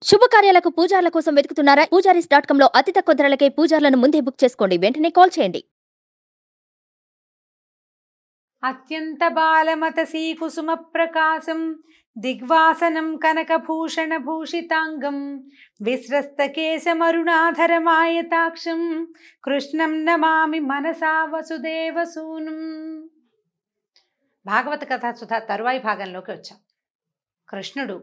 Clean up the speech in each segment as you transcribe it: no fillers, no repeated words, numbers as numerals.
శుభకార్యాలకు పూజార్ల కోసం వెతుకుతున్నారా? పూజారీస్.com లో అతి తక్కువ ధరలకే పూజార్లను ముందే బుక్ చేసుకోండి. వెంటనే కాల్ చేయండి. అత్యంత బాలమతసీ కుసుమ ప్రకాశం దిగ్వాసనం కనకభూషణ భూషితాంగం విస్రస్తకేశమరుణాధరమాయతాక్షం కృష్ణం నమామి మనసా వసుదేవసూనుం. భాగవత కథా సుధా తరువాయి భాగంలోకి వచ్చాం. కృష్ణుడు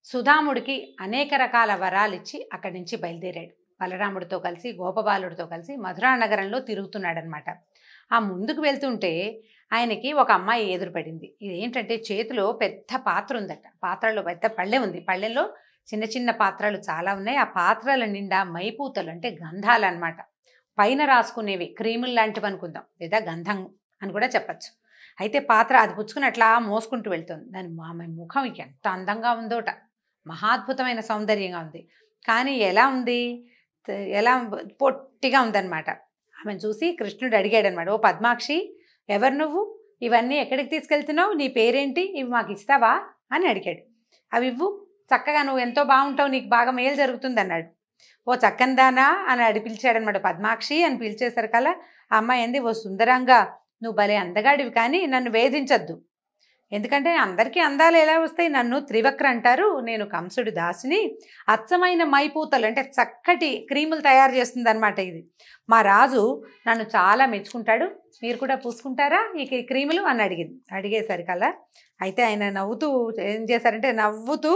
సుధాముడికి అనేక రకాల వరాలిచ్చి అక్కడి నుంచి బయలుదేరాడు. బలరాముడితో కలిసి గోపబాలుడితో కలిసి మధురా నగరంలో తిరుగుతున్నాడనమాట. ఆ ముందుకు వెళ్తుంటే ఆయనకి ఒక అమ్మాయి ఎదురుపడింది. ఇది ఏంటంటే చేతిలో పెద్ద పాత్ర ఉందట. పాత్రలో పెద్ద పళ్ళె ఉంది. పళ్ళెంలో చిన్న చిన్న పాత్రలు చాలా ఉన్నాయి. ఆ పాత్రల నిండా మైపూతలు అంటే గంధాలు అనమాట. పైన రాసుకునేవి క్రీములు లాంటివి అనుకుందాం, లేదా గంధం అని కూడా చెప్పచ్చు. అయితే పాత్ర అది పుచ్చుకుని అట్లా మోసుకుంటూ వెళ్తుంది. దాని ఆమె ముఖం ఎంత అందంగా ఉందోట, మహాద్భుతమైన సౌందర్యంగా ఉంది. కానీ ఎలా ఉంది, ఎలా పొట్టిగా ఉందన్నమాట. ఆమెను చూసి కృష్ణుడు అడిగాడు అనమాట, ఓ పద్మాక్షి, ఎవరు నువ్వు? ఇవన్నీ ఎక్కడికి తీసుకెళ్తున్నావు? నీ పేరేంటి? ఇవి మాకు ఇస్తావా అని అడిగాడు. అవి ఇవ్వు, చక్కగా నువ్వు ఎంతో బాగుంటావు, నీకు బాగా మేలు జరుగుతుంది అన్నాడు. ఓ చక్కనిదానా అని పిలిచాడనమాట. పద్మాక్షి అని పిలిచేసరికల్లా ఆ అమ్మాయి ఏంది, ఓ సుందరంగా నువ్వు భలే అందగాడివి, కానీ నన్ను వేధించద్దు. ఎందుకంటే అందరికీ అందాలు ఎలా వస్తాయి? నన్ను త్రివక్ర అంటారు, నేను కంసుడి దాసిని. అచ్చమైన మైపూతలు అంటే చక్కటి క్రీములు తయారు చేస్తుంది అనమాట. ఇది మా రాజు నన్ను చాలా మెచ్చుకుంటాడు, మీరు కూడా పూసుకుంటారా ఈ క్రీములు అని అడిగేసరికల్లా అయితే ఆయన నవ్వుతూ ఏం చేశారంటే నవ్వుతూ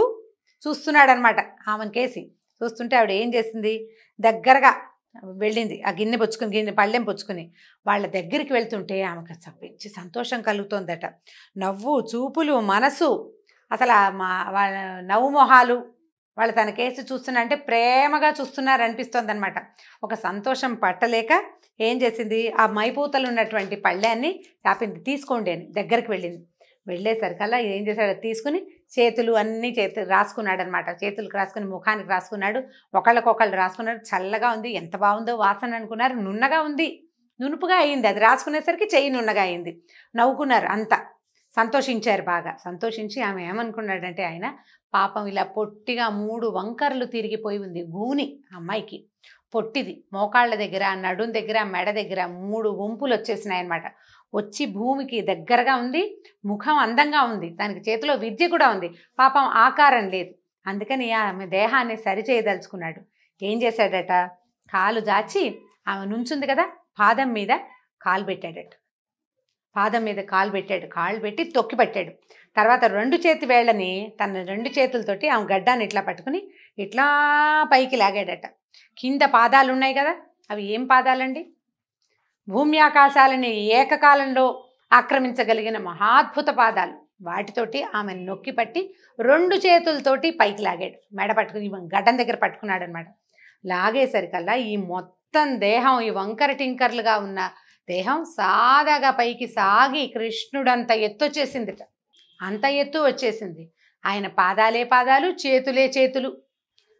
చూస్తున్నాడు అనమాట. ఆమెను కేసి చూస్తుంటే ఆవిడ ఏం చేసింది, దగ్గరగా వెళ్ళింది. ఆ పళ్ళెం పుచ్చుకుని వాళ్ళ దగ్గరికి వెళ్తుంటే ఆమెకు మంచి సంతోషం కలుగుతోందట. నవ్వు, చూపులు, మనసు, అసలు వాళ్ళ నవ్వు మొహాలు, వాళ్ళు తన కేసు చూస్తున్నా అంటే ప్రేమగా చూస్తున్నారు అనిపిస్తోంది అనమాట. ఒక సంతోషం పట్టలేక ఏం చేసింది, ఆ మైపూతలు ఉన్నటువంటి పళ్ళాన్ని కాపింది, తీసుకోండి అని దగ్గరికి వెళ్ళింది. వెళ్ళేసరికల్లా ఏం చేశాడు, తీసుకుని చేతులు రాసుకున్నాడు అనమాట. చేతులకు రాసుకుని ముఖానికి రాసుకున్నాడు, ఒకళ్ళకొకళ్ళు రాసుకున్నాడు. చల్లగా ఉంది, ఎంత బాగుందో వాసన అనుకున్నారు. నున్నగా ఉంది, నునుపుగా అయింది. అది రాసుకునేసరికి చెయ్యి నున్నగా అయింది. నవ్వుకున్నారు, అంతా సంతోషించారు. బాగా సంతోషించి ఆమె ఏమనుకున్నాడంటే, ఆయన పాపం ఇలా పొట్టిగా 3 వంకర్లు తిరిగిపోయి ఉంది గూని అమ్మాయికి. పొట్టిది, మోకాళ్ళ దగ్గర, నడుం దగ్గర, మెడ దగ్గర 3 వంపులు వచ్చేసినాయి అనమాట. వచ్చి భూమికి దగ్గరగా ఉంది. ముఖం అందంగా ఉంది, దానికి చేతిలో విద్య కూడా ఉంది. పాపం ఆకారం లేదు. అందుకని ఆమె దేహాన్ని సరిచేయదలుచుకున్నాడు. ఏం చేశాడట, కాలు జాచి ఆమె నుంచుంది కదా, పాదం మీద కాలు పెట్టాడట. పాదం మీద కాలు పెట్టాడు. కాళ్ళు పెట్టి తొక్కి పట్టాడు. తర్వాత 2 చేతి వేళ్ళని తన 2 చేతులతోటి ఆమె గడ్డాన్ని ఇట్లా పట్టుకుని ఇట్లా పైకి లాగాడట. కింద పాదాలు ఉన్నాయి కదా, అవి ఏం పాదాలండి? భూమి ఆకాశాలని ఏకకాలంలో ఆక్రమించగలిగిన మహాద్భుత పాదాలు. వాటితోటి ఆమెను నొక్కి పట్టి 2 చేతులతోటి పైకి లాగాడు. మెడ పట్టుకుని గడ్డం దగ్గర పట్టుకున్నాడు అనమాట. లాగేసరికల్లా ఈ మొత్తం దేహం, ఈ వంకర టింకర్లుగా ఉన్న దేహం సాదాగా పైకి సాగి కృష్ణుడంత ఎత్తు వచ్చేసిందిట. అంత ఎత్తు వచ్చేసింది. ఆయన పాదాలే పాదాలు, చేతులే చేతులు.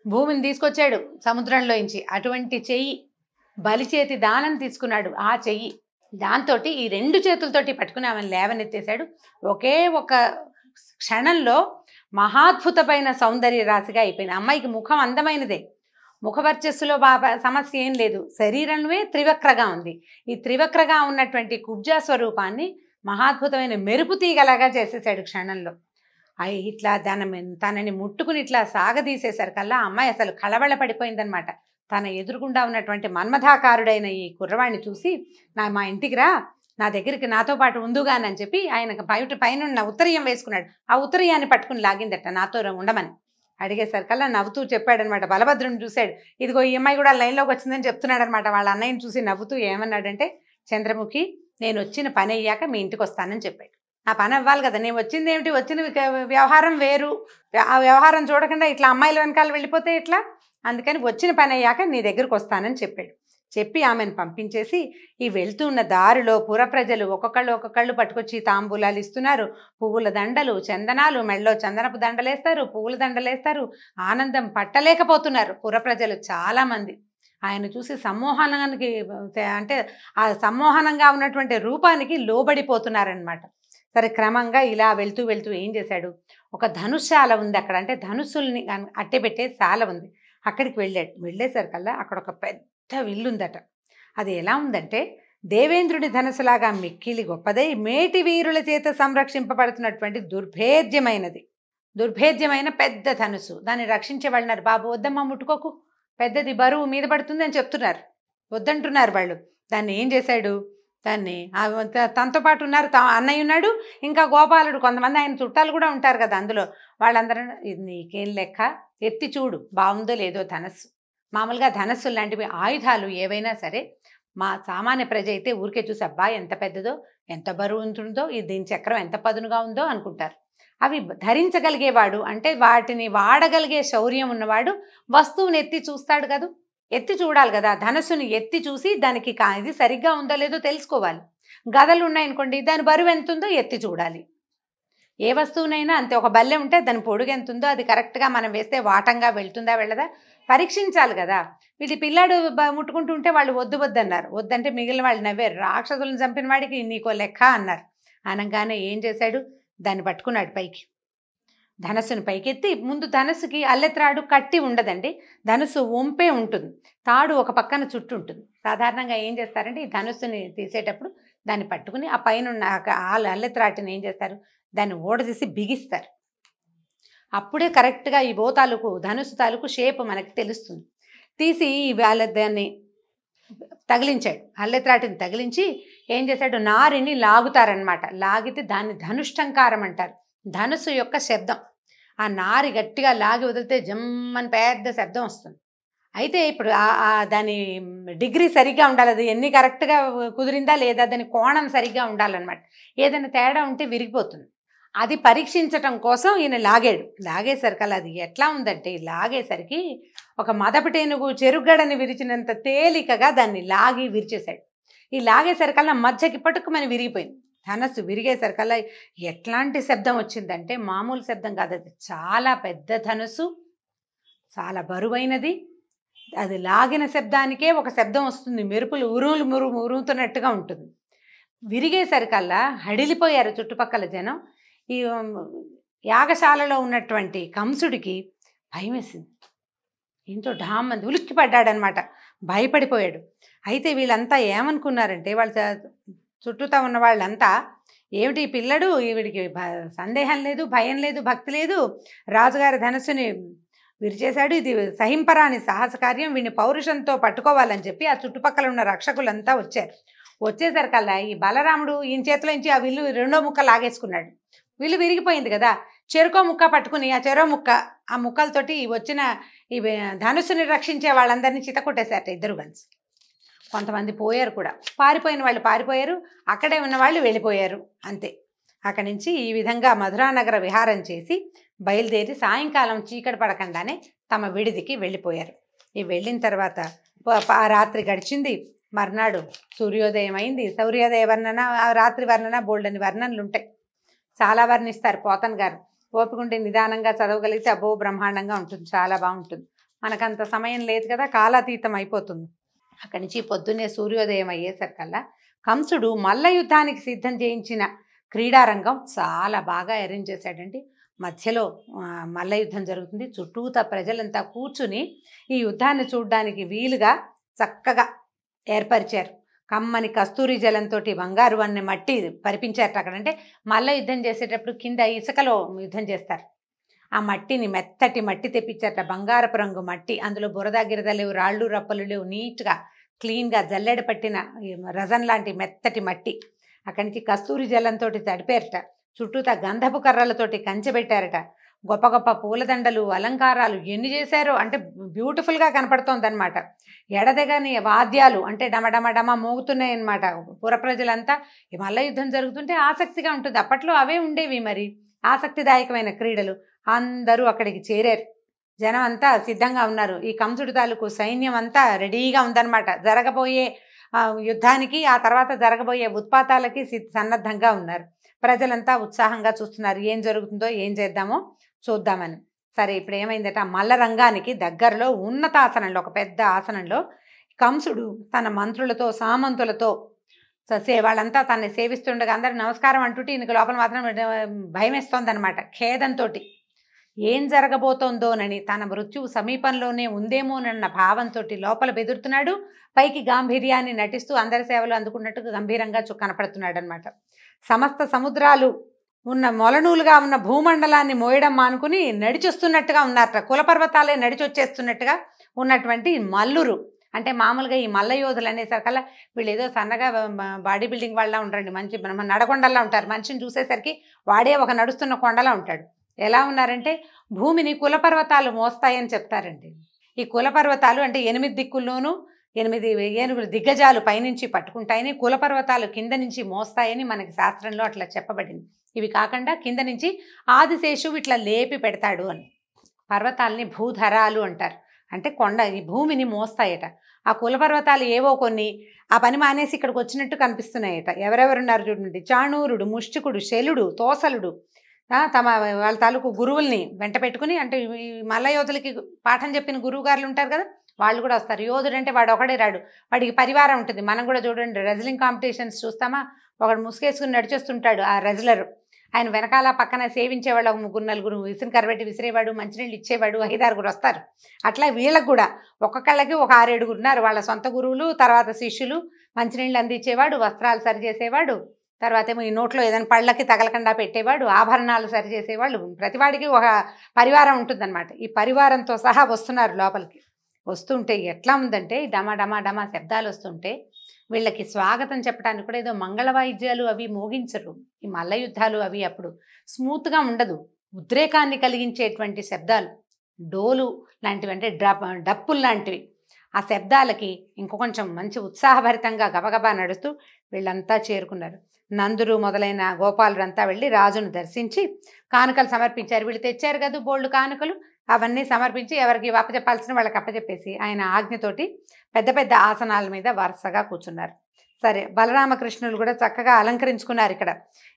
భూమిని తీసుకొచ్చాడు సముద్రంలోంచి. అటువంటి చెయ్యి, బలిచేతి దానం తీసుకున్నాడు ఆ చెయ్యి. దాంతో ఈ 2 చేతులతోటి పట్టుకుని ఆమెను లేవనెత్తేశాడు. ఒకే ఒక క్షణంలో మహాద్భుతమైన సౌందర్య రాశిగా అయిపోయింది. అమ్మాయికి ముఖం అందమైనదే, ముఖవర్చస్సులో సమస్య ఏం లేదు. శరీరమే త్రివక్రగా ఉంది. ఈ త్రివక్రగా ఉన్నటువంటి కుబ్జా స్వరూపాన్ని మహాద్భుతమైన మెరుపు తీగలాగా చేసేసాడు క్షణంలో. ఇట్లా తనని ముట్టుకుని ఇట్లా సాగదీసేసరికల్లా అమ్మాయి అసలు కళవళ పడిపోయిందనమాట. తన ఎదురుగుండా ఉన్నటువంటి మన్మథాకారుడైన ఈ కుర్రవాణ్ణి చూసి, మా ఇంటికి రా, నా దగ్గరికి నాతో పాటు ఉందుగానని చెప్పి ఆయనకు పైన ఉత్తరీయం వేసుకున్నాడు. ఆ ఉత్తరీయాన్ని పట్టుకుని లాగిందట, నాతో ఉండమని. అడిగేసరికల్లా నవ్వుతూ చెప్పాడనమాట. బలభద్రుని చూశాడు, ఇదిగో ఈ అమ్మాయి కూడా లైన్లోకి వచ్చిందని చెప్తున్నాడు అనమాట. వాళ్ళ అన్నయ్యని చూసి నవ్వుతూ ఏమన్నాడంటే, చంద్రముఖి, నేను వచ్చిన పని అయ్యాక మీ ఇంటికి వస్తానని చెప్పాడు. ఆ పని అవ్వాలి కదా, నేను వచ్చింది ఏమిటి, వచ్చిన వ్యవహారం వేరు. ఆ వ్యవహారం చూడకుండా ఇట్లా అమ్మాయిల వెనకాల వెళ్ళిపోతే ఎట్లా? అందుకని వచ్చిన పని అయ్యాక నీ దగ్గరకు వస్తానని చెప్పాడు. చెప్పి ఆమెను పంపించేసి ఈ వెళ్తున్న దారిలో పుర ప్రజలు ఒక్కొక్కళ్ళు పట్టుకొచ్చి తాంబూలాలు ఇస్తున్నారు. పువ్వుల దండలు, చందనాలు, మెళ్ళో చందనపు దండలేస్తారు, పువ్వుల దండలేస్తారు. ఆనందం పట్టలేకపోతున్నారు పుర ప్రజలు చాలామంది. ఆయన చూసి సమ్మోహనానికి, అంటే ఆ సమ్మోహనంగా ఉన్నటువంటి రూపానికి లోబడిపోతున్నారనమాట. సరే క్రమంగా ఇలా వెళ్తూ వెళ్తూ ఏం చేశాడు, ఒక ధనుశాల ఉంది అక్కడ, అంటే ధనుసుల్ని అట్టెపెట్టే శాల ఉంది, అక్కడికి వెళ్ళాడు. వెళ్ళేసరికల్లా అక్కడ ఒక పెద్ద విల్లు ఉందట. అది ఎలా ఉందంటే దేవేంద్రుడి ధనుసులాగా మిక్కిలి గొప్పదై మేటి వీరుల చేత సంరక్షింపబడుతున్నటువంటి దుర్భేద్యమైన పెద్ద ధనుసు. దాన్ని రక్షించే వాళ్ళన్నారు, బాబు వద్దమ్మా ముట్టుకోకు, పెద్దది బరువు మీద పడుతుంది అని చెప్తున్నారు, వద్దంటున్నారు వాళ్ళు. దాన్ని ఏం చేశాడు, దాన్ని తనతో పాటు ఉన్నారు, అన్నయ్య ఉన్నాడు, ఇంకా గోపాలుడు, కొంతమంది ఆయన చుట్టాలు కూడా ఉంటారు కదా అందులో. వాళ్ళందరూ ఇది నీకేం లెక్క, ఎత్తి చూడు బాగుందో లేదో ధనస్సు. మామూలుగా ధనస్సు లాంటివి ఆయుధాలు ఏవైనా సరే మా సామాన్య ప్రజ అయితే ఊరికే చూసి అబ్బా ఎంత పెద్దదో, ఎంత బరువు ఉంటుందో, దీని చక్రం ఎంత పదునుగా ఉందో అనుకుంటారు. అవి ధరించగలిగేవాడు అంటే వాటిని వాడగలిగే శౌర్యం ఉన్నవాడు వస్తువుని ఎత్తి చూస్తాడు కదా, ఎత్తి చూడాలి కదా, ధనస్సుని ఎత్తి చూసి దానికి ఇది సరిగ్గా ఉందో లేదో తెలుసుకోవాలి. గదలు ఉన్నాయనుకోండి, దాని బరువు ఎంత ఉందో ఎత్తి చూడాలి. ఏ వస్తువునైనా అంతే, ఒక బల్లె ఉంటే దాని పొడుగు ఎంత ఉందో అది కరెక్ట్గా మనం వేస్తే వాటంగా వెళ్తుందా వెళ్ళదా పరీక్షించాలి కదా. వీటి పిల్లాడు ముట్టుకుంటూ ఉంటే వాళ్ళు వద్దన్నారు, వద్దంటే మిగిలిన వాళ్ళు నవ్వారు, రాక్షసులను చంపిన వాడికి నీకో లెక్క అన్నారు. అనగానే ఏం చేశాడు, దాన్ని పట్టుకున్నాడు పైకి, ధనస్సును పైకెత్తి, ముందు ధనస్సుకి అల్లెత్రాడు కట్టి ఉండదండి, ధనుస్సు వంపే ఉంటుంది, తాడు ఒక పక్కన చుట్టూ ఉంటుంది. సాధారణంగా ఏం చేస్తారంటే ఈ ధనుస్సుని తీసేటప్పుడు దాన్ని పట్టుకుని ఆ పైన ఉన్న అల్లెత్రాటిని ఏం చేస్తారు, దాన్ని ఓడదీసి బిగిస్తారు. అప్పుడే కరెక్ట్గా ఈ ధనుస్సు తాలూకు షేప్ మనకి తెలుస్తుంది. తీసి దాన్ని తగిలించాడు, అల్లెత్రాటిని తగిలించి ఏం చేశాడు, నారిని లాగుతారనమాట. లాగితే దాన్ని ధనుష్టంకారం అంటారు, ధనుస్సు యొక్క శబ్దం. ఆ నారి గట్టిగా లాగి వదిలితే జమ్మని పెద్ద శబ్దం వస్తుంది. అయితే ఇప్పుడు దాని డిగ్రీ సరిగ్గా ఉండాలి, అది ఎన్ని కరెక్ట్గా కుదిరిందా లేదా, దాని కోణం సరిగ్గా ఉండాలన్నమాట. ఏదైనా తేడా ఉంటే విరిగిపోతుంది. అది పరీక్షించటం కోసం ఈయన లాగేసరికల్లా అది ఎట్లా ఉందంటే, లాగేసరికి ఒక మదపటేనుగు చెరుగడని విరిచినంత తేలికగా దాన్ని లాగి విరిచేశాడు. ఈ లాగేసరికల్లా మధ్యకి పట్టుకుమని విరిగిపోయింది. ధనస్సు విరిగేసరికల్లా ఎట్లాంటి శబ్దం వచ్చిందంటే మామూలు శబ్దం కాదు, అది చాలా పెద్ద ధనుసు, చాలా బరువైనది. అది లాగిన శబ్దానికే ఒక శబ్దం వస్తుంది, మెరుపులు ఉరుముతున్నట్టుగా ఉంటుంది. విరిగేసరికల్లా హడిలిపోయారు చుట్టుపక్కల జనం. ఈ యాగశాలలో ఉన్నటువంటి కంసుడికి భయం వేసింది, ఏంటో ఢామ్మని ఉలిక్కి పడ్డాడనమాట, భయపడిపోయాడు. అయితే వీళ్ళంతా ఏమనుకున్నారంటే, వాళ్ళ చుట్టూతా ఉన్న వాళ్ళంతా ఏమిటి ఈ పిల్లడు, వీడికి సందేహం లేదు, భయం లేదు, భక్తి లేదు, రాజుగారి ధనస్సుని విరిచేశాడు, ఇది సహింపరాని సాహస కార్యం, వీడిని పౌరుషంతో పట్టుకోవాలని చెప్పి ఆ చుట్టుపక్కల ఉన్న రక్షకులంతా వచ్చారు. వచ్చేసరికల్లా ఈ బలరాముడు ఈయన చేతిలో నుంచి ఆ విల్లు రెండో ముక్క లాగేసుకున్నాడు. విల్లు విరిగిపోయింది కదా, చెరుకో ముక్క పట్టుకుని ఆ ముక్కలతోటి వచ్చిన ఈ ధనుసుని రక్షించే వాళ్ళందరినీ చితకొట్టేశారట ఇద్దరు కలిసి. కొంతమంది పోయారు కూడా, పారిపోయిన వాళ్ళు పారిపోయారు, అక్కడే ఉన్న వాళ్ళు వెళ్ళిపోయారు అంతే. అక్కడి నుంచి ఈ విధంగా మధురానగర విహారం చేసి బయలుదేరి సాయంకాలం చీకటి పడకుండానే తమ విడిదికి వెళ్ళిపోయారు. ఈ వెళ్ళిన తర్వాత ఆ రాత్రి గడిచింది. మర్నాడు సూర్యోదయం అయింది. సూర్యోదయ వర్ణన, రాత్రి వర్ణన, బోల్డని వర్ణనలు ఉంటాయి, చాలా వర్ణిస్తారు పోతన్ గారు. ఓపికంటే నిదానంగా చదవగలిగితే అబ్బో బ్రహ్మాండంగా ఉంటుంది, చాలా బాగుంటుంది. మనకంత సమయం లేదు కదా, కాలాతీతం అయిపోతుంది. అక్కడి నుంచి పొద్దున్నే సూర్యోదయం అయ్యేసరికల్లా కంసుడు మల్ల యుద్ధానికి సిద్ధం చేయించిన క్రీడారంగం చాలా బాగా అరేంజ్ చేశాడండి. మధ్యలో మల్ల యుద్ధం జరుగుతుంది, చుట్టూతా ప్రజలంతా కూర్చుని ఈ యుద్ధాన్ని చూడడానికి వీలుగా చక్కగా ఏర్పరిచారు. కమ్మని కస్తూరి జలంతో బంగారు అనే మట్టి పరిపించారట అక్కడ. అంటే మల్ల యుద్ధం చేసేటప్పుడు కింద ఇసుకలో యుద్ధం చేస్తారు, ఆ మట్టిని మెత్తటి మట్టి తెప్పించారట, బంగారపు రంగు మట్టి, అందులో బురద గిరద లేవు, రాళ్ళు రప్పలు లేవు, నీట్గా క్లీన్గా జల్లెడ పట్టిన రజన్ లాంటి మెత్తటి మట్టి. అక్కడి నుంచి కస్తూరి జలంతో తడిపారట, చుట్టూతా గంధపు కర్రలతోటి కంచెబెట్టారట, గొప్ప గొప్ప పూలదండలు, అలంకారాలు ఎన్ని చేశారో, అంటే బ్యూటిఫుల్గా కనపడుతోంది అనమాట. ఎడదెగని వాద్యాలు అంటే డమడమడమ మోగుతున్నాయి అనమాట. పుర ప్రజలంతా ఈ మల్ల యుద్ధం జరుగుతుంటే ఆసక్తిగా ఉంటుంది, అప్పట్లో అవే ఉండేవి మరి ఆసక్తిదాయకమైన క్రీడలు. అందరూ అక్కడికి చేరారు, జనం అంతా సిద్ధంగా ఉన్నారు. ఈ కంసుడి తాలూకు సైన్యం అంతా రెడీగా ఉందన్నమాట, జరగబోయే యుద్ధానికి, ఆ తర్వాత జరగబోయే ఉత్పాతాలకి సన్నద్ధంగా ఉన్నారు. ప్రజలంతా ఉత్సాహంగా చూస్తున్నారు, ఏం జరుగుతుందో, ఏం చేద్దామో చూద్దామని. సరే ఇప్పుడు ఏమైందట, మల్ల రంగానికి దగ్గరలో ఉన్నతాసనంలో, ఒక పెద్ద ఆసనంలో కంసుడు తన మంత్రులతో సామంతులతో వాళ్ళంతా తనని సేవిస్తుండగా అందరూ నమస్కారం అంటుంటే ఈయనకు లోపల మాత్రం భయం వేస్తోందనమాట. ఖేదంతో ఏం జరగబోతోందోనని, తన మృత్యువు సమీపంలోనే ఉందేమోనన్న భావంతో లోపల బెదురుతున్నాడు. పైకి గాంభీర్యాన్ని నటిస్తూ అందరి సేవలు అందుకున్నట్టుగా గంభీరంగా కనపడుతున్నాడు అనమాట. సమస్త సముద్రాలు ఉన్న మొలనూలుగా ఉన్న భూమండలాన్ని మోయడం మానుకుని నడిచొస్తున్నట్టుగా ఉన్నారట. కులపర్వతాలే నడిచొచ్చేస్తున్నట్టుగా ఉన్నటువంటి మల్లురు. అంటే మామూలుగా ఈ మల్ల యోధులు అనేసరికల్లా వీళ్ళు ఏదో సన్నగా బాడీ బిల్డింగ్ వాళ్ళ ఉంటారండి. మంచి నడకొండల్లా ఉంటారు. మనిషిని చూసేసరికి వాడే ఒక నడుస్తున్న కొండలా ఉంటాడు. ఎలా ఉన్నారంటే భూమిని కులపర్వతాలు మోస్తాయని చెప్తారండి. ఈ కులపర్వతాలు అంటే 8 దిక్కుల్లోనూ 8 ఏనుగులు దిగ్గజాలు పైనుంచి పట్టుకుంటాయని, కులపర్వతాలు కింద నుంచి మోస్తాయని మనకి శాస్త్రంలో అట్లా చెప్పబడింది. ఇవి కాకుండా కింద నుంచి ఆదిశేషువు ఇట్లా లేపి పెడతాడు అని. పర్వతాలని భూధరాలు అంటారు. అంటే కొండ ఈ భూమిని మోస్తాయట. ఆ కులపర్వతాలు ఏవో కొన్ని ఆ పని మానేసి ఇక్కడికి వచ్చినట్టు కనిపిస్తున్నాయట. ఎవరెవరున్నారు చూడండి. చాణూరుడు, ముష్టికుడు, శలుడు, తోసలుడు తమ వాళ్ళ తాలూకు గురువుల్ని వెంట పెట్టుకుని, అంటే ఈ మల్ల యోధులకి పాఠం చెప్పిన గురువు గారులు ఉంటారు కదా, వాళ్ళు కూడా వస్తారు. యోధుడు అంటే వాడు ఒకడే రాడు, వాడికి పరివారం ఉంటుంది. మనం కూడా చూడండి రెజ్లింగ్ కాంపిటీషన్స్ చూస్తామా, ఒకడు ముసుగేసుకుని నడిచేస్తుంటాడు ఆ రెజ్లర్. ఆయన వెనకాల పక్కన సేవించేవాళ్ళు ఒక 3-4 విసిరి కరబెట్టి విసిరేవాడు, మంచినీళ్ళు ఇచ్చేవాడు, 5-6 వస్తారు. అట్లా వీళ్ళకు కూడా ఒక్కొక్కళ్ళకి ఒక 6-7 ఉన్నారు. వాళ్ళ సొంత గురువులు, తర్వాత శిష్యులు. మంచినీళ్ళు అందించేవాడు, వస్త్రాలు సరిచేసేవాడు, తర్వాత ఏమో ఈ నోట్లో ఏదైనా పళ్ళకి తగలకుండా పెట్టేవాడు, ఆభరణాలు సరిచేసేవాళ్ళు. ప్రతివాడికి ఒక పరివారం ఉంటుందన్నమాట. ఈ పరివారంతో సహా వస్తున్నారు లోపలికి. వస్తుంటే ఎట్లా ఉందంటే డమా డమా డమా శబ్దాలు వస్తుంటే వీళ్ళకి స్వాగతం చెప్పడానికి కూడా ఏదో మంగళ వాయిద్యాలు అవి మోగించరు. ఈ మల్ల యుద్ధాలు అవి అప్పుడు స్మూత్గా ఉండదు. ఉద్రేకాన్ని కలిగించేటువంటి శబ్దాలు, డోలు లాంటివి, అంటే డప్పులు లాంటివి. ఆ శబ్దాలకి ఇంకొంచెం మంచి ఉత్సాహభరితంగా గబగబా నడుస్తూ వీళ్ళంతా చేరుకున్నారు. నందురు మొదలైన గోపాలుడంతా వెళ్ళి రాజును దర్శించి కానుకలు సమర్పించారు. వీళ్ళు తెచ్చారు కదా బోల్డ్ కానుకలు, అవన్నీ సమర్పించి ఎవరికి అప్పచెప్పాల్సిన వాళ్ళకి అప్పచెప్పేసి ఆయన ఆజ్ఞతోటి పెద్ద పెద్ద ఆసనాల మీద వరుసగా కూర్చున్నారు. సరే, బలరామకృష్ణులు కూడా చక్కగా అలంకరించుకున్నారు. ఇక్కడ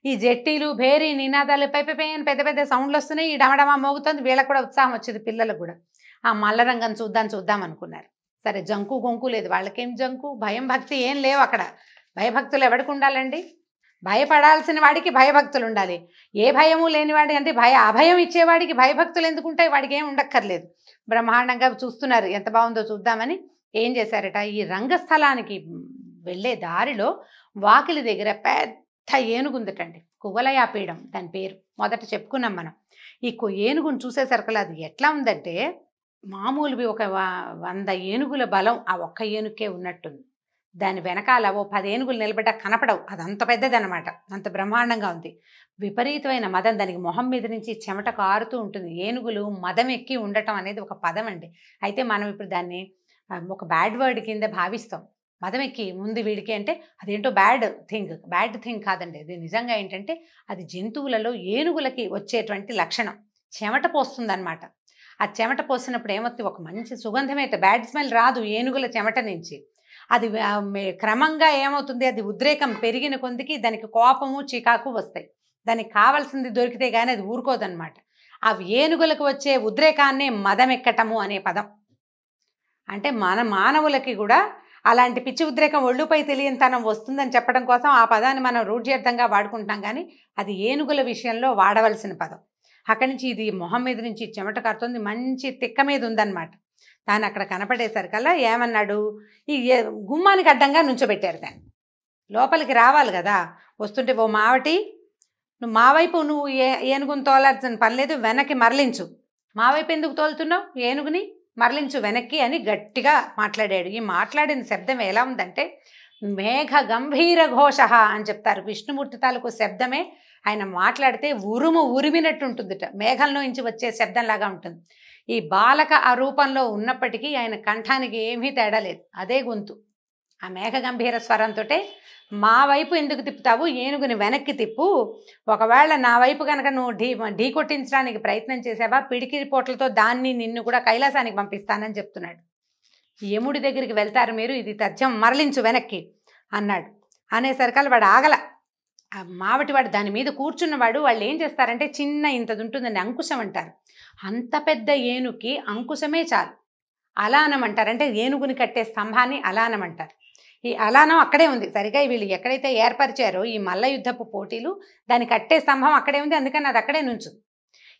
ఈ జట్టీలు, భేరీ, నినాదాలు, పై అని పెద్ద పెద్ద సౌండ్లు వస్తున్నాయి. ఈ డమడమా మోగుతుంది. వీళ్ళకు కూడా ఉత్సాహం వచ్చింది, పిల్లలకు కూడా. ఆ మల్లరంగం చూద్దాం అనుకున్నారు. సరే, జంకు గొంకు లేదు. వాళ్ళకేం జంకు, భయం భక్తి ఏం లేవు అక్కడ. భయభక్తులు ఎవరికి ఉండాలండి? భయపడాల్సిన వాడికి భయభక్తులు ఉండాలి. ఏ భయము లేనివాడి, అంటే అభయం ఇచ్చేవాడికి భయభక్తులు ఎందుకుంటాయి? వాడికి ఏం ఉండక్కర్లేదు. బ్రహ్మాండంగా చూస్తున్నారు. ఎంత బాగుందో చూద్దామని ఏం చేశారట, ఈ రంగస్థలానికి వెళ్ళే దారిలో వాకిలి దగ్గర పెద్ద ఏనుగుందటండి. కువలయాపీఠం దాని పేరు. మొదట చెప్పుకున్నాం మనం. ఈ ఏనుగును చూసేసరికి అది ఎట్లా ఉందంటే మామూలువి ఒక 100 ఏనుగుల బలం ఆ ఒక్క ఏనుగుకే ఉన్నట్టుంది. దాని వెనకాల ఓ 10 ఏనుగులు నిలబడ్డా కనపడవు. అదంత పెద్దదనమాట. అంత బ్రహ్మాండంగా ఉంది. విపరీతమైన మదం. దానికి మొహం మీద నుంచి చెమట కారుతూ ఉంటుంది. ఏనుగులు మదం ఎక్కి ఉండటం అనేది ఒక పదం అండి. అయితే మనం ఇప్పుడు దాన్ని ఒక బ్యాడ్ వర్డ్ కింద భావిస్తాం. మదం ఎక్కి ముందు వీడికి అంటే అదేంటో బ్యాడ్ థింగ్ కాదండి. అది నిజంగా ఏంటంటే అది జంతువులలో ఏనుగులకి వచ్చేటువంటి లక్షణం. చెమట పోస్తుందన్నమాట. ఆ చెమట పోసినప్పుడు ఏమవుతుంది, ఒక మంచి సుగంధమైతే బ్యాడ్ స్మెల్ రాదు ఏనుగుల చెమట నుంచి. అది క్రమంగా ఏమవుతుంది, అది ఉద్రేకం పెరిగిన కొందికి దానికి కోపము, చికాకు వస్తాయి. దానికి కావాల్సింది దొరికితే కానీ అది ఊరుకోదన్నమాట. ఆ ఏనుగులకు వచ్చే ఉద్రేకాన్నే మదం ఎక్కటము అనే పదం. అంటే మన మానవులకి కూడా అలాంటి పిచ్చి ఉద్రేకం, ఒళ్ళుపై తెలియనితనం వస్తుందని చెప్పడం కోసం ఆ పదాన్ని మనం రూఢ్యర్థంగా వాడుకుంటాం. కానీ అది ఏనుగుల విషయంలో వాడవలసిన పదం. అక్కడి నుంచి ఇది మొహం మీద నుంచి చెమట కారుతుంది. మంచి తిక్క మీద ఉందన్నమాట. దాన్ని అక్కడ కనపడేసరికల్లా ఏమన్నాడు, ఈ గుమ్మానికి అడ్డంగా నుంచోబెట్టారు. దాన్ని లోపలికి రావాలి కదా. వస్తుంటే, ఓ మావటి, నువ్వు మా వైపు నువ్వు ఏనుగుని తోలాల్సిన పని లేదు, వెనక్కి మరలించు. మా వైపు ఎందుకు తోలుతున్నావు? ఏనుగుని మరలించు వెనక్కి అని గట్టిగా మాట్లాడాడు. ఈ మాట్లాడిన శబ్దం ఎలా ఉందంటే మేఘ గంభీర ఘోష అని చెప్తారు. విష్ణుమూర్తి తాలూకు శబ్దమే ఆయన మాట్లాడితే ఉరిమినట్టు ఉంటుందిట. మేఘంలో నుంచి వచ్చే శబ్దంలాగా ఉంటుంది. ఈ బాలక ఆ రూపంలో ఉన్నప్పటికీ ఆయన కంఠానికి ఏమీ తేడా లేదు. అదే గొంతు. ఆ మేఘ గంభీర స్వరంతో, మా వైపు ఎందుకు తిప్పుతావు, ఏనుగుని వెనక్కి తిప్పు. ఒకవేళ నా వైపు కనుక నువ్వు ఢీ కొట్టించడానికి ప్రయత్నం చేసావా, పిడికిరి పోట్లతో నిన్ను కూడా కైలాసానికి పంపిస్తానని చెప్తున్నాడు. యముడి దగ్గరికి వెళ్తారు మీరు, ఇది తథ్యం, మరలించు వెనక్కి అన్నాడు. అనేసరికల్ వాడు ఆగల. ఆ మావటివాడు దాని మీద కూర్చున్నవాడు. వాళ్ళు ఏం చేస్తారంటే చిన్న ఇంతది ఉంటుందండి, అంకుశం అంటారు. అంత పెద్ద ఏనుగుకి అంకుశమే చాలు. అలానమంటారు. అంటే ఏనుగుని కట్టే స్తంభాన్ని అలానమంటారు. ఈ అలానం అక్కడే ఉంది సరిగా వీళ్ళు ఎక్కడైతే ఏర్పరిచారో ఈ మల్ల యుద్ధపు పోటీలు దాని కట్టే స్తంభం అక్కడే ఉంది, అందుకని అది అక్కడే నుంచుంది.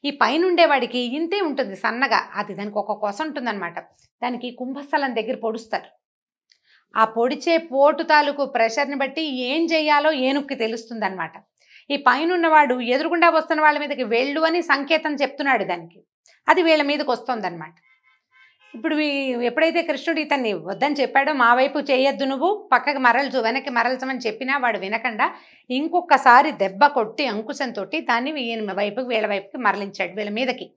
ఈ పైన ఉండేవాడికి ఇంతే ఉంటుంది సన్నగా, అది దానికి ఒక కొస ఉంటుందన్నమాట. దానికి కుంభస్థలం దగ్గర పొడుస్తారు. ఆ పొడిచే పోటు తాలూకు ప్రెషర్ని బట్టి ఏం చెయ్యాలో ఏనుక్కి తెలుస్తుంది అనమాట. ఈ పైన ఉన్నవాడు ఎదురుగుండా వస్తున్న వాళ్ళ మీదకి వెళ్ళు అని సంకేతం చెప్తున్నాడు దానికి, అది వీళ్ళ మీదకి వస్తుంది అనమాట. ఇప్పుడు ఎప్పుడైతే కృష్ణుడు ఇతన్ని వద్దని చెప్పాడో, మా వైపు చేయొద్దు నువ్వు పక్కకి మరల్చు వెనక్కి మరల్చమని చెప్పినా వాడు వినకుండా ఇంకొకసారి దెబ్బ కొట్టి అంకుశంతో దాన్ని ఈయన వైపుకి వీళ్ళ వైపుకి మరలించాడు, వీళ్ళ మీదకి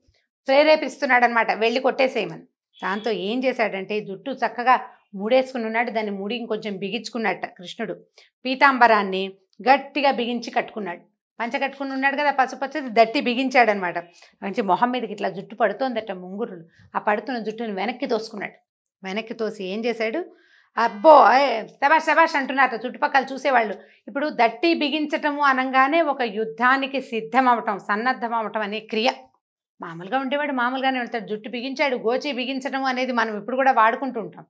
ప్రేరేపిస్తున్నాడు అనమాట, వెళ్ళి కొట్టేసేయమని. దాంతో ఏం చేశాడంటే జుట్టు చక్కగా మూడేసుకుని ఉన్నాడు, దాన్ని ముడి ఇంకొంచెం బిగించుకున్నట్ట కృష్ణుడు. పీతాంబరాన్ని గట్టిగా బిగించి కట్టుకున్నాడు, పంచ కట్టుకుని ఉన్నాడు కదా పసుపచ్చది, దట్టి బిగించాడనమాట. మంచి మొహం మీదకి ఇట్లా జుట్టు పడుతోందట ముంగురులు. ఆ పడుతున్న జుట్టుని వెనక్కి తోసుకున్నాడు. వెనక్కి తోసి ఏం చేశాడు, అబ్బో శబాష్ శబాష్ అంటున్నారు చుట్టుపక్కల చూసేవాళ్ళు. ఇప్పుడు దట్టి బిగించటము అనగానే ఒక యుద్ధానికి సిద్ధం అవటం, సన్నద్ధం అవటం అనే క్రియ. మామూలుగా ఉండేవాడు మామూలుగానే వెళ్తాడు, జుట్టు బిగించాడు, గోచి బిగించడం అనేది మనం ఇప్పుడు కూడా వాడుకుంటూ ఉంటాం.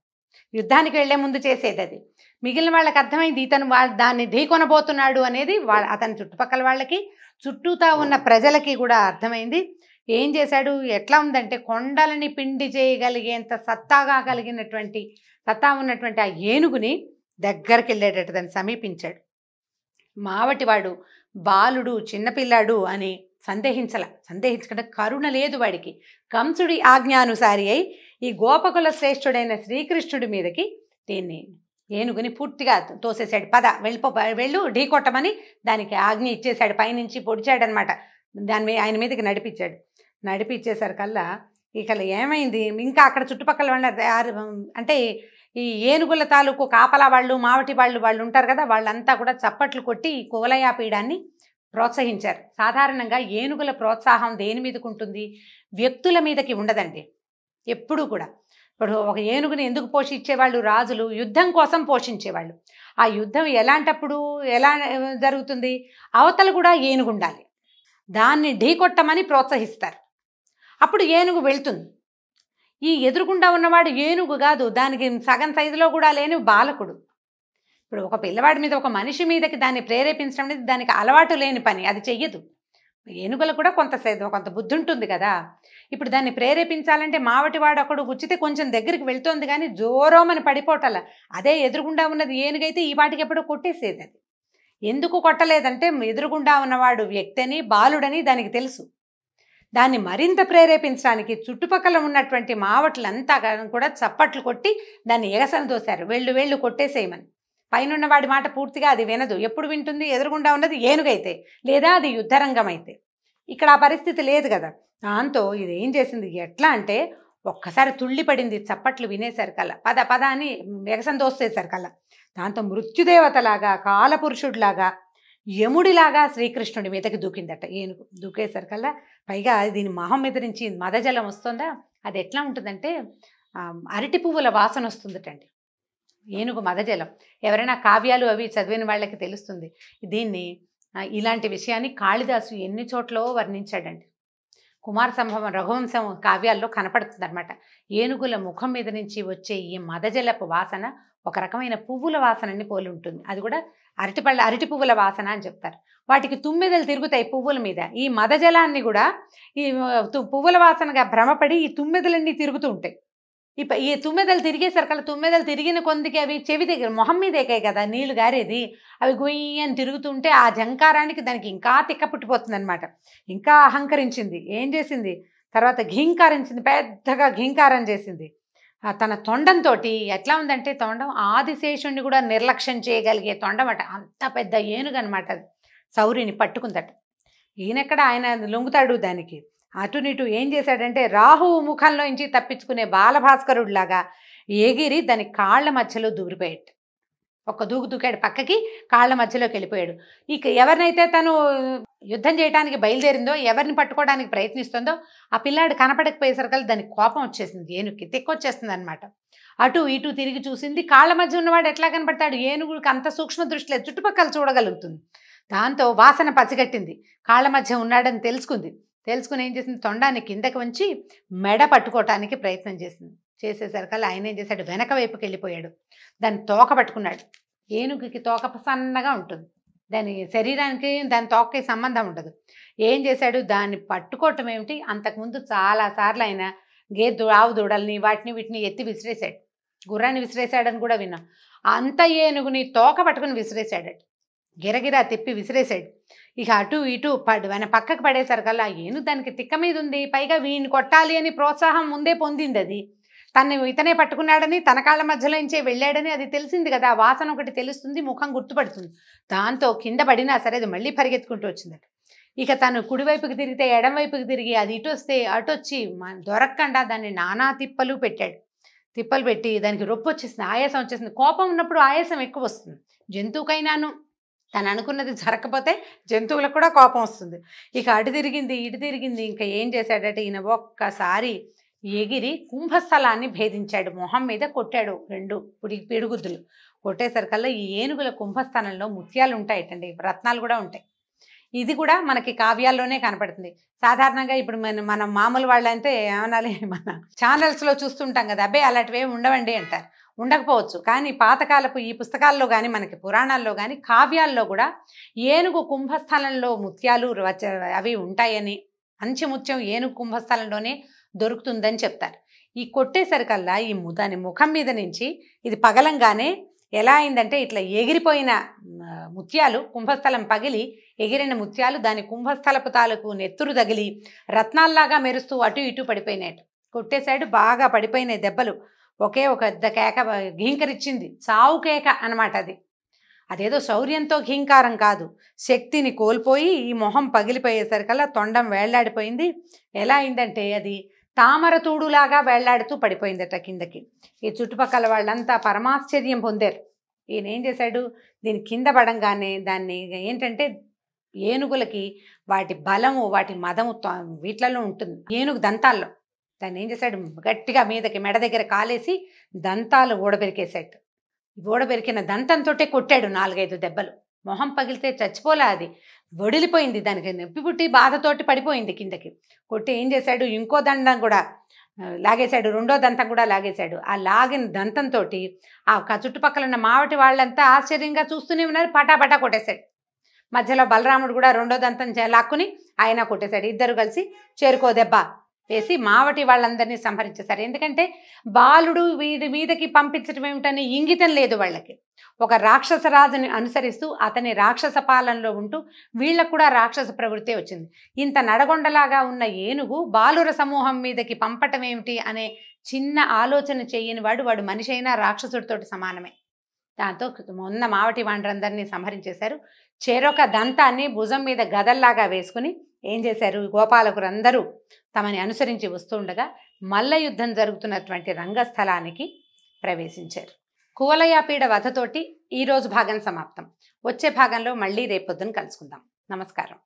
యుద్ధానికి వెళ్లే ముందు చేసేది అది. మిగిలిన వాళ్ళకి అర్థమైంది ఇతను దాన్ని ఢీకొనబోతున్నాడు అనేది అతని చుట్టుపక్కల వాళ్ళకి, చుట్టూతా ఉన్న ప్రజలకి కూడా అర్థమైంది. ఏం చేశాడు, ఎట్లా ఉందంటే కొండలని పిండి చేయగలిగేంత సత్తా ఉన్నటువంటి ఆ ఏనుగుని దగ్గరికి వెళ్ళేటట్టు దాన్ని సమీపించాడు. మావటివాడు బాలుడు చిన్నపిల్లాడు అని సందేహించకుండా కరుణ లేదు వాడికి. కంసుడి ఆజ్ఞానుసారి అయి ఈ గోపకుల శ్రేష్ఠుడైన శ్రీకృష్ణుడి మీదకి దీన్ని ఏనుగుని పూర్తిగా తోసేశాడు. పద వెళ్ళు ఢీకొట్టమని దానికి ఆజ్ఞ ఇచ్చేశాడు. పైనుంచి పొడిచాడనమాట, ఆయన మీదకి నడిపించేసరికల్లా ఇక ఏమైంది, ఇంకా అక్కడ చుట్టుపక్కల వాళ్ళ అంటే ఈ ఏనుగుల తాలూకు కాపలా వాళ్ళు మావటి వాళ్ళు ఉంటారు కదా, వాళ్ళంతా కూడా చప్పట్లు కొట్టి ఈ కువలయాపీడాన్ని ప్రోత్సహించారు. సాధారణంగా ఏనుగుల ప్రోత్సాహం దేని మీదకి ఉంటుంది, వ్యక్తుల మీదకి ఉండదండి ఎప్పుడూ కూడా. ఇప్పుడు ఒక ఏనుగుని ఎందుకు పోషించేవాళ్ళు, రాజులు యుద్ధం కోసం పోషించేవాళ్ళు. ఆ యుద్ధం ఎలాంటప్పుడు ఎలా జరుగుతుంది, అవతల కూడా ఏనుగు ఉండాలి, దాన్ని ఢీకొట్టమని ప్రోత్సహిస్తారు, అప్పుడు ఏనుగు వెళ్తుంది. ఈ ఎదురుగుండా ఉన్నవాడు ఏనుగు కాదు, దానికి సగం సైజులో కూడా లేని బాలకుడు. ఇప్పుడు ఒక పిల్లవాడి మీద ఒక మనిషి మీదకి దాన్ని ప్రేరేపించడం అనేది దానికి అలవాటు లేని పని, అది చెయ్యదు. ఏనుగులకు కూడా కొంత బుద్ధి ఉంటుంది కదా. ఇప్పుడు దాన్ని ప్రేరేపించాలంటే మావటివాడు ఒకడు గుచ్చితే కొంచెం దగ్గరికి వెళ్తోంది కానీ జోరోమని పడిపోవటల. అదే ఎదురుగుండా ఉన్నది ఏనుగైతే ఈ వాటికి ఎప్పుడో కొట్టేసేది. అది ఎందుకు కొట్టలేదంటే ఎదురుగుండా ఉన్నవాడు వ్యక్తి అని బాలుడని దానికి తెలుసు. దాన్ని మరింత ప్రేరేపించడానికి చుట్టుపక్కల ఉన్నటువంటి మావటులంతా కూడా చప్పట్లు కొట్టి దాన్ని ఎగసన దోశారు, వెళ్ళు కొట్టేసేయమని. పైన వాడి మాట పూర్తిగా అది వినదు. ఎప్పుడు వింటుంది, ఎదురుగుండా ఉన్నది ఏనుగైతే లేదా అది యుద్ధరంగం అయితే. ఇక్కడ ఆ పరిస్థితి లేదు కదా. దాంతో ఇది ఏం చేసింది, ఎట్లా అంటే ఒక్కసారి తుళ్ళిపడింది చప్పట్లు వినేసరికల్లా, పద అని ఎగసన దోసేసరికల్లా. దాంతో మృత్యుదేవతలాగా కాలపురుషుడిలాగా యముడిలాగా శ్రీకృష్ణుడి మీదకి దూకిందట ఏనుగు. దూకేసరికల్లా పైగా దీని మొహం మీద నుంచి మదజలం వస్తుందా, అది ఎట్లా ఉంటుందంటే అరటి పువ్వుల వాసన వస్తుందటండి ఏనుగు మదజలం. ఎవరైనా కావ్యాలు అవి చదివిన వాళ్ళకి తెలుస్తుంది. దీన్ని ఇలాంటి విషయాన్ని కాళిదాసు ఎన్ని చోట్ల వర్ణించాడండి. కుమార సంభవం రఘువంశం కావ్యాల్లో కనపడుతుంది అనమాట. ఏనుగుల ముఖం మీద నుంచి వచ్చే ఈ మదజలపు వాసన ఒక రకమైన పువ్వుల వాసనని పోలి ఉంటుంది. అది కూడా అరటి పువ్వుల వాసన అని చెప్తారు. వాటికి తుమ్మెదలు తిరుగుతాయి పువ్వుల మీద. ఈ మదజలాన్ని కూడా ఈ పువ్వుల వాసనగా భ్రమపడి ఈ తుమ్మెదలన్నీ తిరుగుతూ ఉంటాయి. ఈ తుమ్మెదలు తిరిగేసరికల్లా తుమ్మెదలు తిరిగిన కొందికి అవి చెవి దగ్గర మొహం మీద ఎక్కాయి కదా నీళ్లు గారేది, అవి గొయ్యి అని తిరుగుతుంటే ఆ జంకారానికి దానికి ఇంకా తిక్క పుట్టిపోతుంది అనమాట. ఇంకా అహంకరించింది. ఏం చేసింది, తర్వాత ఘీంకారించింది, పెద్దగా ఘీంకారం చేసింది. తన తొండంతో ఎట్లా ఉందంటే తొండం ఆదిశేషుణ్ణి కూడా నిర్లక్ష్యం చేయగలిగే తొండం అట. అంత పెద్ద ఏనుగు అనమాట. సౌరిని పట్టుకుందట. ఈయనెక్కడ ఆయన లొంగుతాడు దానికి. అటునిటు ఏం చేశాడంటే రాహువు ముఖంలోంచి తప్పించుకునే బాలభాస్కరుడిలాగా ఎగిరి దాని కాళ్ళ మధ్యలో దూరిపోయాడు. ఒక దూకాడు పక్కకి, కాళ్ళ మధ్యలోకి వెళ్ళిపోయాడు. ఇక ఎవరినైతే తను యుద్ధం చేయడానికి బయలుదేరిందో, ఎవరిని పట్టుకోవడానికి ప్రయత్నిస్తుందో ఆ పిల్లాడు కనపడకపోయేసరికల్లా దానికి కోపం వచ్చేసింది, ఏనుగుకి తెక్కొచ్చేస్తుంది అనమాట. అటు ఇటు తిరిగి చూసింది. కాళ్ళ మధ్య ఉన్నవాడు ఎట్లా కనపడతాడు, ఏనుగుకి అంత సూక్ష్మ దృష్టి లేదు, చుట్టుపక్కల చూడగలుగుతుంది. దాంతో వాసన పసిగట్టింది, కాళ్ళ మధ్య ఉన్నాడని తెలుసుకుని ఏం చేసింది, తొండాన్ని కిందకి వంచి మెడ పట్టుకోవటానికి ప్రయత్నం చేసింది. చేసేసరికల్లా ఆయన ఏం చేశాడు, వెనక వైపుకి వెళ్ళిపోయాడు. దాన్ని తోక పట్టుకున్నాడు. ఏనుగుకి తోక సన్నగా ఉంటుంది, దాని శరీరానికి దాని తోకకి సంబంధం ఉండదు. ఏం చేశాడు, దాన్ని పట్టుకోవటం ఏమిటి, అంతకుముందు చాలాసార్లు ఆయన ఆవు దూడల్ని వాటిని వీటిని ఎత్తి విసిరేశాడు, గుర్రాన్ని విసిరేశాడని కూడా విన్నాం. అంత ఏనుగుని తోక పట్టుకుని విసిరేశాడట, గిరగిరా తిప్పి విసిరేశాడు. ఇక అటు ఇటు పక్కకు పడేసరికల్లా ఏనుగు దానికి తిక్క మీద ఉంది, పైగా వీడిని కొట్టాలి అని ప్రోత్సాహం ముందే పొందింది. అది ఇతనే పట్టుకున్నాడని, తన కాళ్ళ మధ్యలో నుంచే వెళ్ళాడని అది తెలిసింది కదా, ఆ వాసన ఒకటి తెలుస్తుంది, ముఖం గుర్తుపడుతుంది. దాంతో కింద పడినా సరే అది మళ్ళీ పరిగెత్తుకుంటూ వచ్చిందట. ఇక తను కుడివైపుకి తిరిగితే ఎడం వైపుకి తిరిగి, అది ఇటు వస్తే అటు వచ్చి దొరకకుండా దాన్ని నానా తిప్పలు పెట్టి దానికి రొప్పి వచ్చేసింది, ఆయాసం వచ్చేసింది. కోపం ఉన్నప్పుడు ఆయాసం ఎక్కువ వస్తుంది జంతువుకైనాను. తను అనుకున్నది జరగకపోతే జంతువులకు కూడా కోపం వస్తుంది. ఇక అటు తిరిగింది ఇటు తిరిగింది. ఇంకా ఏం చేశాడట ఈయన, ఒక్కసారి ఎగిరి కుంభస్థలాన్ని భేదించాడు, మొహం మీద కొట్టాడు 2 పిడుగుద్దులు. కొట్టేసరికల్లా ఈ ఏనుగుల కుంభస్థానంలో ముత్యాలు ఉంటాయటండి, రత్నాలు కూడా ఉంటాయి. ఇది కూడా మనకి కావ్యాల్లోనే కనపడుతుంది. సాధారణంగా ఇప్పుడు మనం మామూలు వాళ్ళంటే ఏమనాలి, మన ఛానల్స్లో చూస్తుంటాం కదా, అబ్బాయి అలాంటివి ఏమి ఉండవండి అంటారు. ఉండకపోవచ్చు, కానీ పాతకాలపు ఈ పుస్తకాల్లో కానీ మనకి పురాణాల్లో కానీ కావ్యాల్లో కూడా ఏనుగు కుంభస్థలంలో ముత్యాలు అవి ఉంటాయని, మంచి ముత్యం ఏనుగు కుంభస్థలంలోనే దొరుకుతుందని చెప్తారు. ఈ కొట్టేసరికల్లా దాని ముఖం మీద నుంచి ఇది పగలంగానే ఎలా అయిందంటే, ఇట్లా ఎగిరిపోయిన ముత్యాలు, కుంభస్థలం పగిలి ఎగిరిన ముత్యాలు దాని కుంభస్థలపు తాలూకు నెత్తురు తగిలి రత్నాల్లాగా మెరుస్తూ అటు ఇటు పడిపోయినాయట. కొట్టేశాడు, బాగా పడిపోయినాయి దెబ్బలు. ఒకే ఒక పెద్ద కేక ఘీంకరిచ్చింది, చావు కేక అనమాట. అదేదో శౌర్యంతో ఘీంకారం కాదు, శక్తిని కోల్పోయి ఈ మొహం పగిలిపోయేసరికల్లా తొండం వేళ్లాడిపోయింది. ఎలా అయిందంటే అది తామరతూడులాగా వేళ్లాడుతూ పడిపోయిందట కిందకి. ఈ చుట్టుపక్కల వాళ్ళంతా పరమాశ్చర్యం పొందారు. ఈయన ఏం చేశాడు, దీని కింద పడంగానే దాన్ని ఏంటంటే, ఏనుగులకి వాటి బలము వాటి మదము వీటిలలో ఉంటుంది, ఏనుగు దంతాల్లో. దాన్ని ఏం చేశాడు, గట్టిగా మీదకి మెడ దగ్గర కాలేసి దంతాలు ఊడబెరికేశాడు. ఊడబెరికిన దంతంతో కొట్టాడు 4-5 దెబ్బలు. మొహం పగిలితే చచ్చిపోలే, అది వడిలిపోయింది, దానికి నొప్పి పుట్టి బాధతోటి పడిపోయింది కిందకి. కొట్టి ఏం చేశాడు, ఇంకో దండం కూడా లాగేశాడు, 2వ దంతం కూడా లాగేశాడు. ఆ లాగిన దంతంతో ఆ చుట్టుపక్కల ఉన్న మావటి వాళ్ళంతా ఆశ్చర్యంగా చూస్తూనే ఉన్నారు. పటాపటా కొట్టేశాడు. మధ్యలో బలరాముడు కూడా 2వ దంతం లాక్కుని ఆయన కొట్టేశాడు. ఇద్దరు కలిసి చేరుకో దెబ్బ వేసి మావటి వాళ్ళందరినీ సంహరించేశారు. ఎందుకంటే బాలుడు వీడి మీదకి పంపించడం ఏమిటని ఇంగితం లేదు వాళ్ళకి. ఒక రాక్షస రాజుని అనుసరిస్తూ అతని రాక్షస పాలనలో ఉంటూ వీళ్ళకు కూడా రాక్షస ప్రవృత్తి వచ్చింది. ఇంత నడగొండలాగా ఉన్న ఏనుగు బాలుర సమూహం మీదకి పంపటం ఏమిటి అనే చిన్న ఆలోచన చేయని వాడు మనిషి అయినా రాక్షసుడితోటి సమానమే. దాంతో మొన్న మావటి వాండ్రందరినీ సంహరించేశారు. చెరొక దంతాన్ని భుజం మీద గదల్లాగా వేసుకుని ఏం చేశారు, గోపాలకులందరూ తమని అనుసరించి వస్తుండగా మల్ల యుద్ధం జరుగుతున్నటువంటి రంగస్థలానికి ప్రవేశించారు. కువలయాపీడ వధతోటి ఈరోజు భాగం సమాప్తం. వచ్చే భాగంలో మళ్ళీ రేపొద్దున కలుసుకుందాం. నమస్కారం.